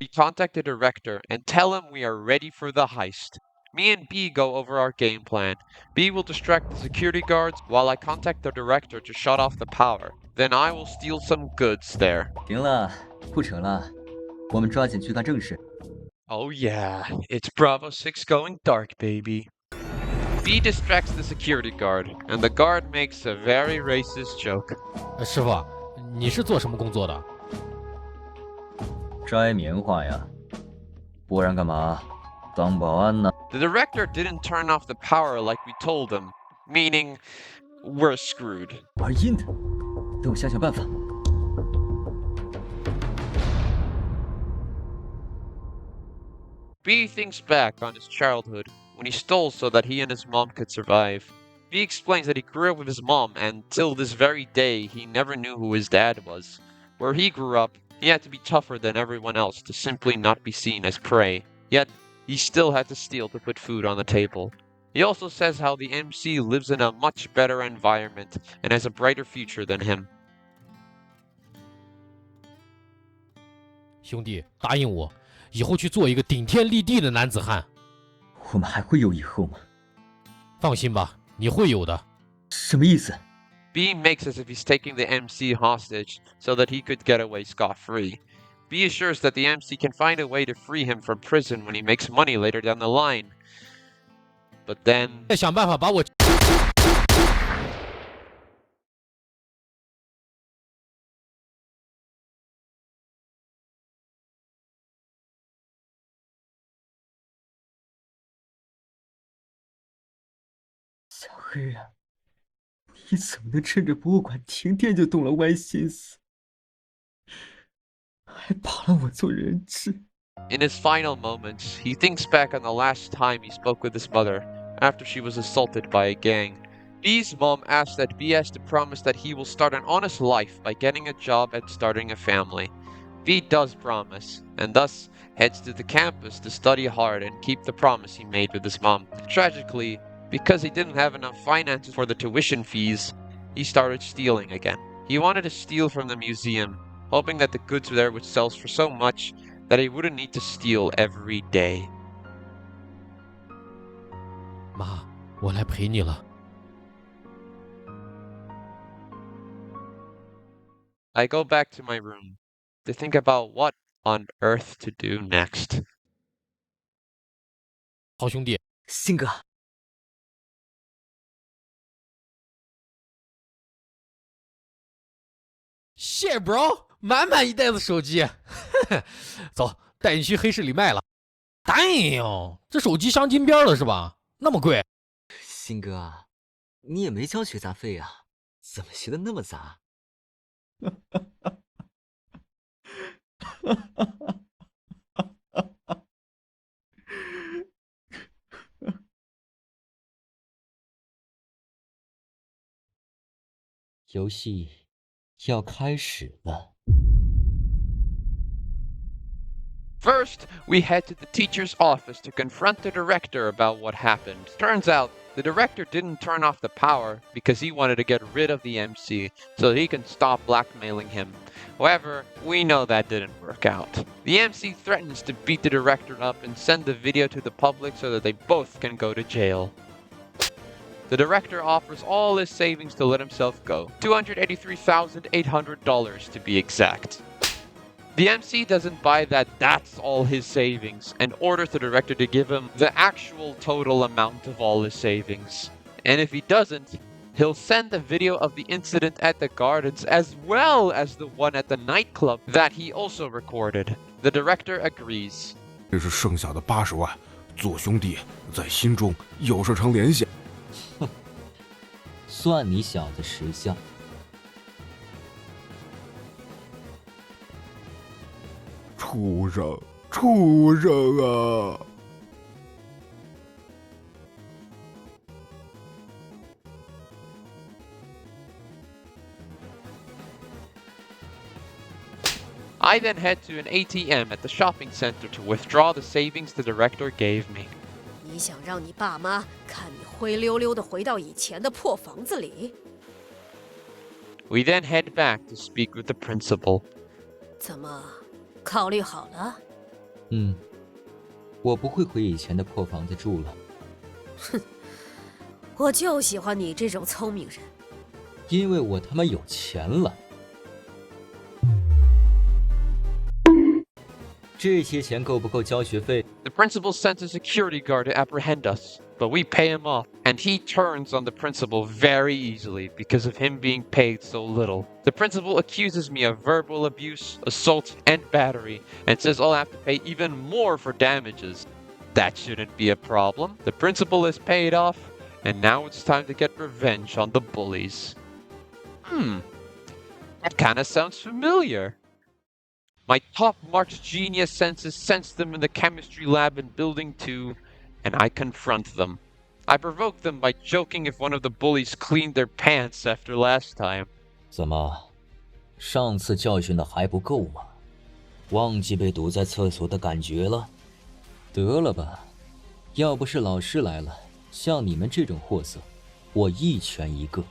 We contact the director and tell him we are ready for the heist. Me and B go over our game plan. B will distract the security guards while I contact the director to shut off the power. Then I will steal some goods there. 行了，不扯了，我们抓紧去干正事。 Oh yeah, it's Bravo 6 going dark, baby. B distracts the security guard, and the guard makes a very racist joke. 师傅，你是做什么工作的？摘棉花呀，不然干嘛？当保安呢？ The director didn't turn off the power like we told him, meaning we're screwed. 玩阴的，等我想想办法。 B thinks back on his childhood, when he stole so that he and his mom could survive. B explains that he grew up with his mom, and till this very day, he never knew who his dad was. Where he grew up, he had to be tougher than everyone else to simply not be seen as prey. Yet, he still had to steal to put food on the table. He also says how the MC lives in a much better environment and has a brighter future than him. 兄弟，答应我，以后去做一个顶天立地的男子汉。我们还会有以后吗？放心吧，你会有的。什么意思？ B makes as if he's taking the MC hostage so that he could get away scot-free. B assures that the MC can find a way to free him from prison when he makes money later down the line. But then... 再想办法把我... 小黑啊，你怎么能趁着博物馆停电就动了歪心思，还绑了我做人质？ In his final moments, he thinks back on the last time he spoke with his mother, after she was assaulted by a gang. B's mom asks that B has to promise that he will start an honest life by getting a job and starting a family. B does promise, and thus heads to the campus to study hard and keep the promise he made with his mom. Tragically, because he didn't have enough finances for the tuition fees, he started stealing again. He wanted to steal from the museum, hoping that the goods there would sell for so much that he wouldn't need to steal every day. 妈，我来陪你了。 I go back to my room to think about what on earth to do next. 好兄弟，鑫哥，谢 bro， 满满一袋子手机，走，带你去黑市里卖了。damn， 这手机镶金边了是吧？那么贵？鑫哥，你也没交学杂费啊，怎么学的那么杂？游戏要开始了。 First, we head to the teacher's office to confront the director about what happened. Turns out, the director didn't turn off the power because he wanted to get rid of the MC so that he can stop blackmailing him. However, we know that didn't work out. The MC threatens to beat the director up and send the video to the public so that they both can go to jail. The director offers all his savings to let himself go, $283,800 to be exact. The MC doesn't buy that that's all his savings and orders the director to give him the actual total amount of all his savings. And if he doesn't, he'll send the video of the incident at the gardens as well as the one at the nightclub that he also recorded. The director agrees. 这是剩下的80万，做兄弟在心中有事成联系。算你小子识相。 畜生，畜生啊！ I then head to an ATM at the shopping center to withdraw the savings the director gave me. 你想让你爸妈看你灰溜溜的回到以前的破房子里？ We then head back to speak with the principal. 怎么，考虑好了？我不会回以前的破房子住了。哼，我就喜欢你这种聪明人。因为我他妈有钱了。这些钱够不够交学费？ The principal sends a security guard to apprehend us, but we pay him off, and he turns on the principal very easily because of him being paid so little. The principal accuses me of verbal abuse, assault, and battery, and says I'll have to pay even more for damages. That shouldn't be a problem. The principal is paid off, and now it's time to get revenge on the bullies. That kinda sounds familiar. My top-marked genius senses sense them in the chemistry lab in Building 2, and I confront them. I provoke them by joking if one of the bullies cleaned their pants after last time. 怎么，上次教训的还不够吗？忘记被堵在厕所的感觉了？得了吧，要不是老师来了，像你们这种货色，我一拳一个。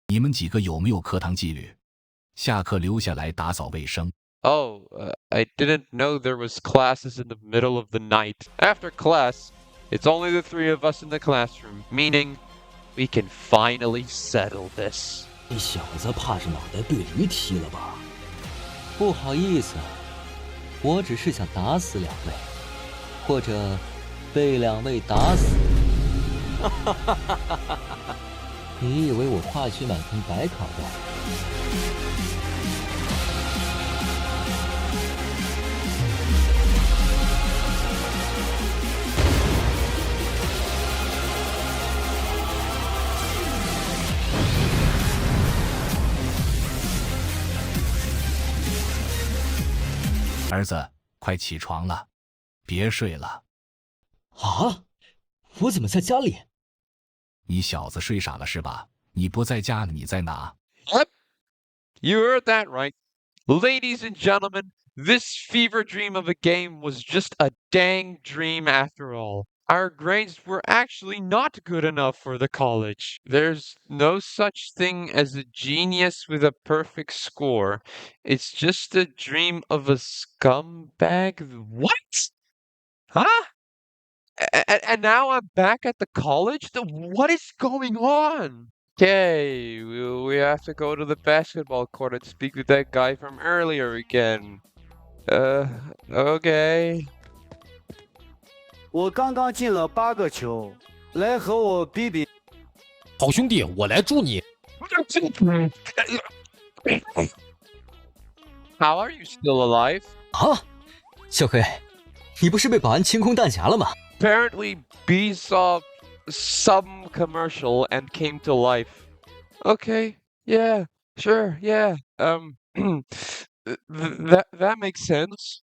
你们几个有没有课堂纪律？ 下课留下来打扫卫生。 Oh, I didn't know there was classes in the middle of the night. After class, it's only the three of us in the classroom, meaning we can finally settle this. 这小子怕是脑袋被驴踢了吧？不好意思，我只是想打死两位，或者被两位打死。你以为我化学满分白考的？ 儿子，快起床了，别睡了。啊！我怎么在家里？你小子睡傻了是吧？你不在家，你在哪？ Yep, you heard that right. Ladies and gentlemen, this fever dream of a game was just a dang dream after all. Our grades were actually not good enough for the college. There's no such thing as a genius with a perfect score. It's just a dream of a scumbag. What? Huh? And now I'm back at the college? What is going on? Okay, we have to go to the basketball court and speak with that guy from earlier again. Okay. 我刚刚进了8个球，来和我比比。好兄弟，我来助你。How are you still alive? 啊，小黑，你不是被保安清空弹匣了吗？ Apparently, B saw some commercial and came to life. Okay, yeah, sure, yeah. That makes sense.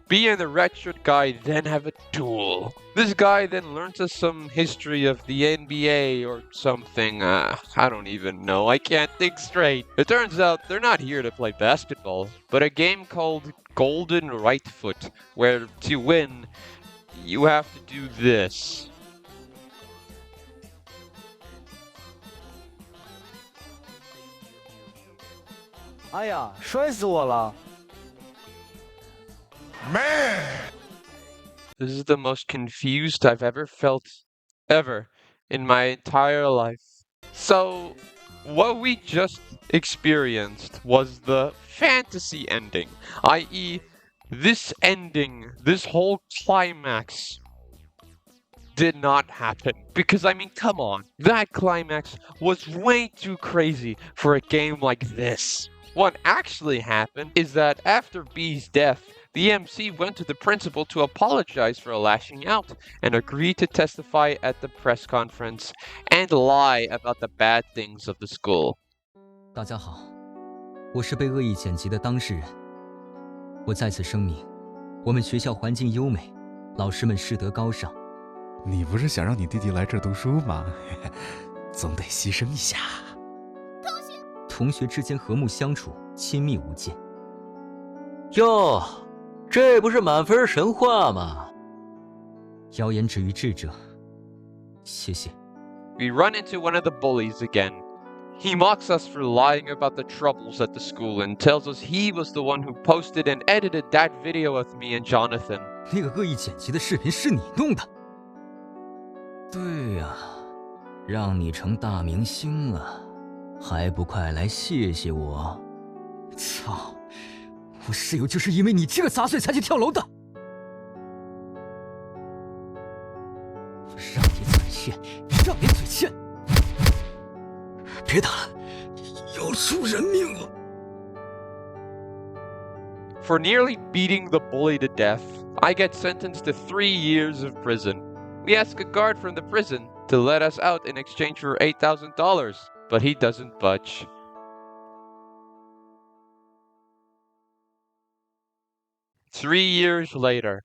B and the red shirt guy then have a duel. This guy then learns us some history of the NBA or something. I don't even know. I can't think straight. It turns out they're not here to play basketball, but a game called Golden Right Foot, where to win, you have to do this. 哎呀，摔死我了 Man! This is the most confused I've ever felt, ever, in my entire life. So, what we just experienced was the fantasy ending, i.e., this ending, this whole climax, did not happen. Because, I mean, come on, that climax was way too crazy for a game like this. What actually happened is that after B's death, the MC went to the principal to apologize for lashing out and agreed to testify at the press conference and lie about the bad things of the school. 大家好，我是被恶意剪辑的当事人。我在此声明，我们学校环境优美，老师们师德高尚。你不是想让你弟弟来这儿读书吗？总得牺牲一下。同学之间和睦相处，亲密无间。哟，这不是满分神话吗？谣言止于智者。谢谢。We run into one of the bullies again. He mocks us for lying about the troubles at the school and tells us he was the one who posted and edited that video of me and Jonathan. 那个恶意剪辑的视频是你弄的？对呀，让你成大明星了，还不快来谢谢我？操！我室友就是因为你这个杂碎才去跳楼的。让你嘴欠，让你嘴欠！别打了，要出人命了！ For nearly beating the bully to death, I get sentenced to 3 years of prison. We ask a guard from the prison to let us out in exchange for $8,000, but he doesn't budge. Three years later,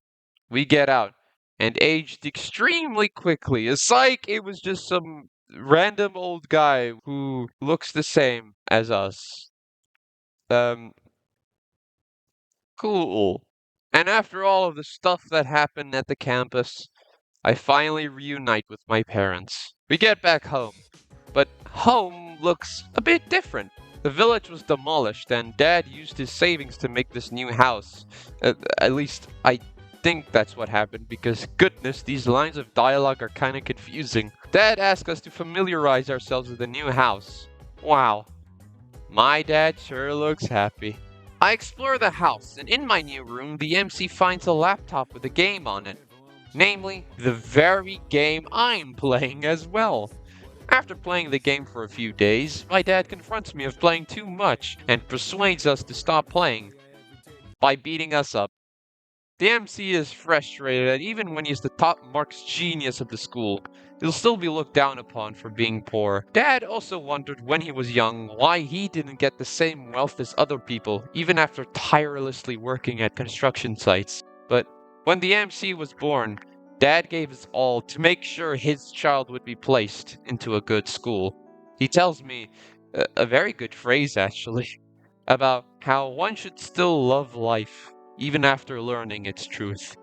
we get out and aged extremely quickly. It's like it was just some random old guy who looks the same as us. Cool. And after all of the stuff that happened at the campus, I finally reunite with my parents. We get back home, but home looks a bit different. The village was demolished, and Dad used his savings to make this new house. At least, I think that's what happened, because goodness, these lines of dialogue are kinda confusing. Dad asked us to familiarize ourselves with the new house. Wow. My dad sure looks happy. I explore the house, and in my new room, the MC finds a laptop with a game on it. Namely, the very game I'm playing as well. After playing the game for a few days, my dad confronts me of playing too much and persuades us to stop playing by beating us up. The MC is frustrated that even when he's the top marks genius of the school, he'll still be looked down upon for being poor. Dad also wondered when he was young why he didn't get the same wealth as other people, even after tirelessly working at construction sites. But when the MC was born, Dad gave his all to make sure his child would be placed into a good school. He tells me a very good phrase, actually, about how one should still love life, even after learning its truth.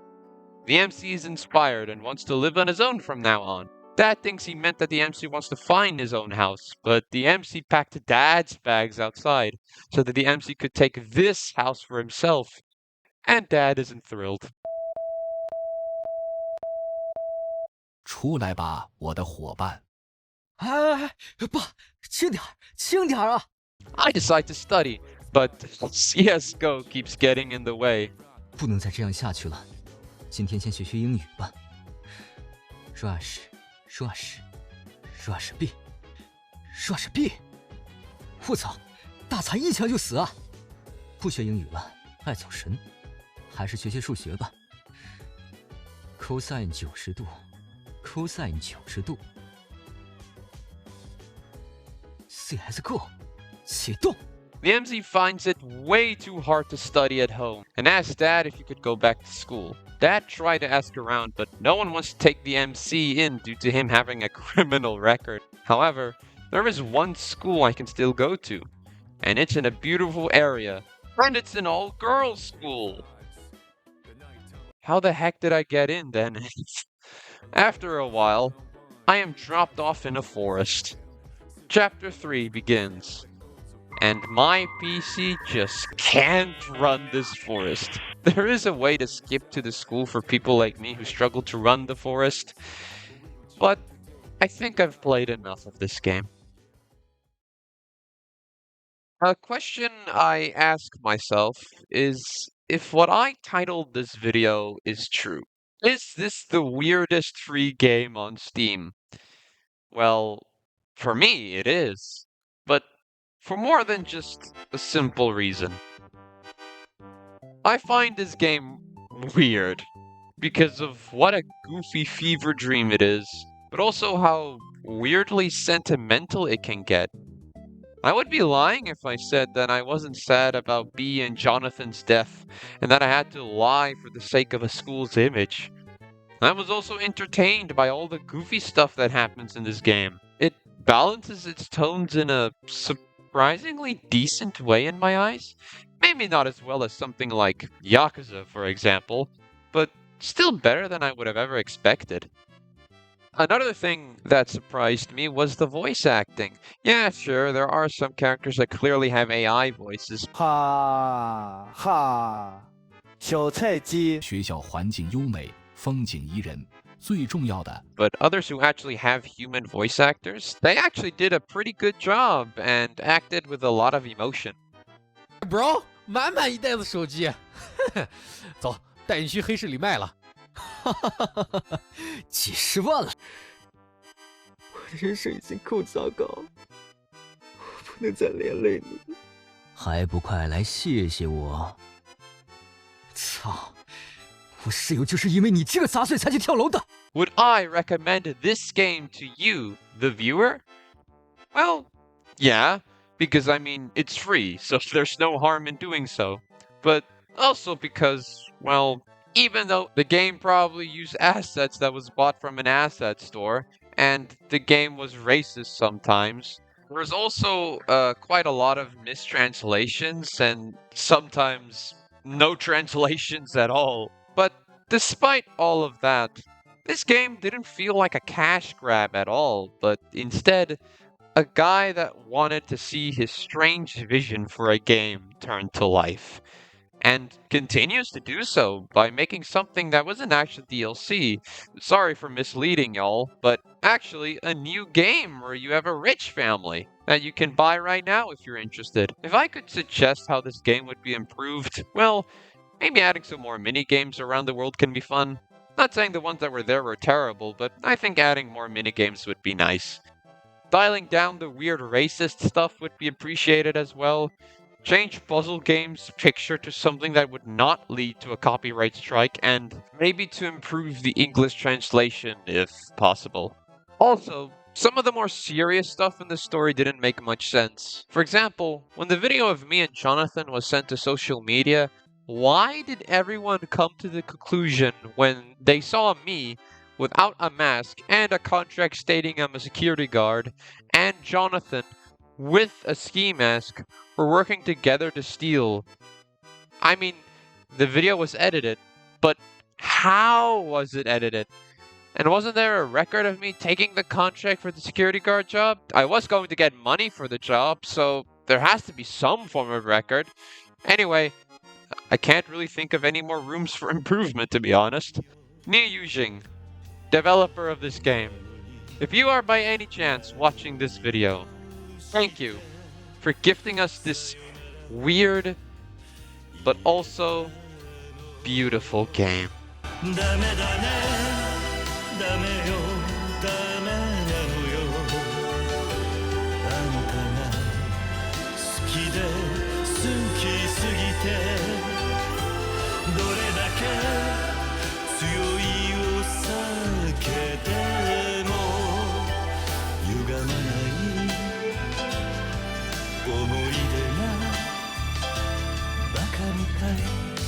The MC is inspired and wants to live on his own from now on. Dad thinks he meant that the MC wants to find his own house, but the MC packed Dad's bags outside so that the MC could take this house for himself. And Dad isn't thrilled. 出来吧，我的伙伴。爸，轻点，轻点啊！ I decide to study, but CS:GO keeps getting in the way. 不能再这样下去了，今天先学学英语吧。Rush B。我操，大残一枪就死啊！不学英语了，爱走神，还是学学数学吧。cosine 90度。cosine 90度。CS:GO 启动。The MC finds it way too hard to study at home and asks Dad if he could go back to school. Dad tried to ask around, but no one wants to take the MC in due to him having a criminal record. However, there is one school I can still go to, and it's in a beautiful area, and it's an all-girls school. How the heck did I get in then? After a while, I am dropped off in a forest. Chapter 3 begins, and my PC just can't run this forest. There is a way to skip to the school for people like me who struggle to run the forest, but I think I've played enough of this game. A question I ask myself is if what I titled this video is true. Is this the weirdest free game on Steam? Well, for me, it is. But for more than just a simple reason. I find this game weird because of what a goofy fever dream it is, but also how weirdly sentimental it can get. I would be lying if I said that I wasn't sad about Bea and Jonathan's death, and that I had to lie for the sake of a school's image. I was also entertained by all the goofy stuff that happens in this game. It balances its tones in a surprisingly decent way in my eyes. Maybe not as well as something like Yakuza, for example, but still better than I would have ever expected. Another thing that surprised me was the voice acting. Yeah, sure, there are some characters that clearly have AI voices. 哈哈，小菜鸡。学校环境优美，风景宜人，最重要的。But others who actually have human voice actors, they actually did a pretty good job and acted with a lot of emotion. Bro， 满满一袋子手机，走，带你去黑市里卖了。几十万了！我的人生已经够糟糕，我不能再连累你了。还不快来谢谢我！操！我室友就是因为你这个杂碎才去跳楼的。Would I recommend this game to you, the viewer? Well, yeah, because I mean, it's free, so there's no harm in doing so. But also because, well, even though the game probably used assets that was bought from an asset store, and the game was racist sometimes, there's also quite a lot of mistranslations and sometimes no translations at all. But despite all of that, this game didn't feel like a cash grab at all, but instead, a guy that wanted to see his strange vision for a game turned to life. And continues to do so by making something that wasn't actually DLC. Sorry for misleading y'all, but actually a new game where you have a rich family that you can buy right now if you're interested. If I could suggest how this game would be improved, well, maybe adding some more mini-games around the world can be fun. Not saying the ones that were there were terrible, but I think adding more mini-games would be nice. Dialing down the weird racist stuff would be appreciated as well. Change puzzle games picture to something that would not lead to a copyright strike, and maybe to improve the English translation if possible. Also, some of the more serious stuff in the story didn't make much sense. For example, when the video of me and Jonathan was sent to social media, why did everyone come to the conclusion when they saw me without a mask and a contract stating I'm a security guard, and Jonathan with a ski mask were working together to steal? I mean, the video was edited, but how was it edited? And wasn't there a record of me taking the contract for the security guard job? I was going to get money for the job, so there has to be some form of record. Anyway, I can't really think of any more rooms for improvement, to be honest. Ni Yujing, developer of this game, if you are by any chance watching this video, thank you for gifting us this weird but also beautiful game. 思い出がバカみたい